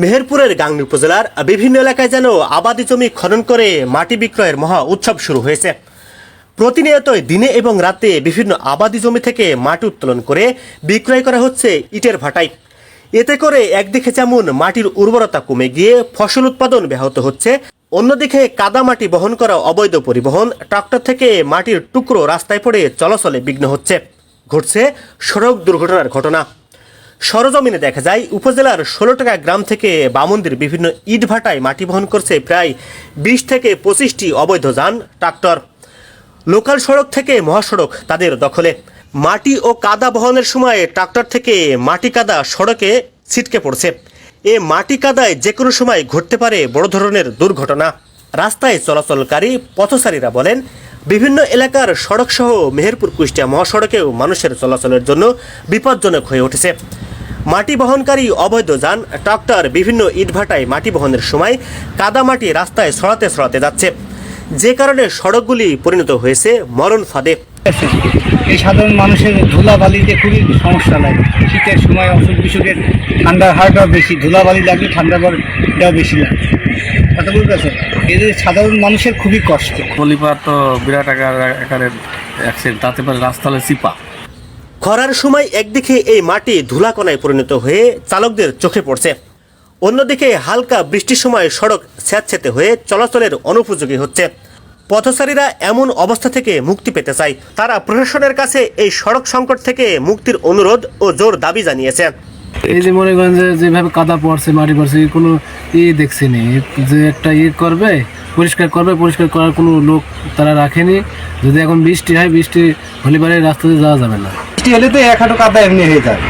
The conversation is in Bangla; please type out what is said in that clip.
মেহেরপুরের গাংনী উপজেলার বিভিন্ন এলাকায় যেন আবাদি জমি খনন করে মাটি বিক্রয়ের মহা উৎসব শুরু হয়েছে। প্রতিনিয়তই দিনে এবং রাতে বিভিন্ন আবাদি জমি থেকে মাটি উত্তোলন করে বিক্রয় করা হচ্ছে ইটের ভাটায়। এতে করে একদিকে যেমন মাটির উর্বরতা কমে গিয়ে ফসল উৎপাদন ব্যাহত হচ্ছে, অন্যদিকে কাদা মাটি বহন করা অবৈধ পরিবহন, ট্রাক্টর থেকে মাটির টুকরো রাস্তায় পড়ে চলাচলে বিঘ্ন হচ্ছে, ঘটছে সড়ক দুর্ঘটনার ঘটনা। সরজমিনে দেখা যায় উপজেলার ১৬টাকা গ্রাম থেকে বামন্দির বিভিন্ন ইট ভাটায় মাটি বহন করছে প্রায় ২০ থেকে ২৫টি অবৈধ যান ট্রাক্টর। লোকাল সড়ক থেকে মহাসড়ক তাদের দখলে। মাটি ও কাদা বহনের সময় ট্রাক্টর থেকে মাটি কাদা সড়কে ছিটকে পড়ছে। এ মাটি কাদায় যে কোনো সময় ঘটতে পারে বড় ধরনের দুর্ঘটনা। রাস্তায় চলাচলকারী পথচারীরা বলেন, বিভিন্ন এলাকার সড়কসহ মেহেরপুর কুষ্টিয়া মহাসড়কেও মানুষের চলাচলের জন্য বিপজ্জনক হয়ে উঠেছে। মাটি বহনকারী অবৈধ যান ট্রাক্টর বিভিন্ন ইটভাটায় মাটি বহনের সময় কাদা মাটি রাস্তায় ছড়াতে যাচ্ছে, যে কারণে সড়কগুলি পরিণত হয়েছে মরণ ফাঁদে। এই সাধারণ মানুষের ধুলাবালিতে খুবই সমস্যা লাগে। শীতের সময় অসুখ বিসুখের ঠান্ডার হারটাও বেশি, ধুলাবালি লাগলে ঠান্ডাটাও বেশি লাগে। কথা বলতেছে এদের সাধারণ মানুষের খুবই কষ্ট। পলিপার তো বিরাট আকারের অ্যাক্সিডেন্ট, তাতে পারে রাস্তালে চিপা। খরার সময় একদিকে এই মাটি ধুলাকণায় পরিণত হয়ে চালকদের চোখে পড়ছে, অন্যদিকে হালকা বৃষ্টির সময় সড়ক স্যাঁতসেঁতে হয়ে চলাচলের অনুপযোগী হচ্ছে। পথচারীরা এমন অবস্থা থেকে মুক্তি পেতে চায়। তারা প্রশাসনের কাছে এই সড়ক সংকট থেকে মুক্তির অনুরোধ ও জোর দাবি জানিয়েছে। এই যে মনে করেন যেভাবে কাদা পড়ছে, মাটি পড়ছে, কোনো দেখছি নি যে একটা পরিষ্কার করার কোনো লোক তারা রাখেনি। যদি এখন বৃষ্টি হয়, বৃষ্টি হলে পারে রাস্তাতে যাওয়া যাবে না। বৃষ্টি হলে তো এক হাঁটু কাদা এমনি হয়ে যায়।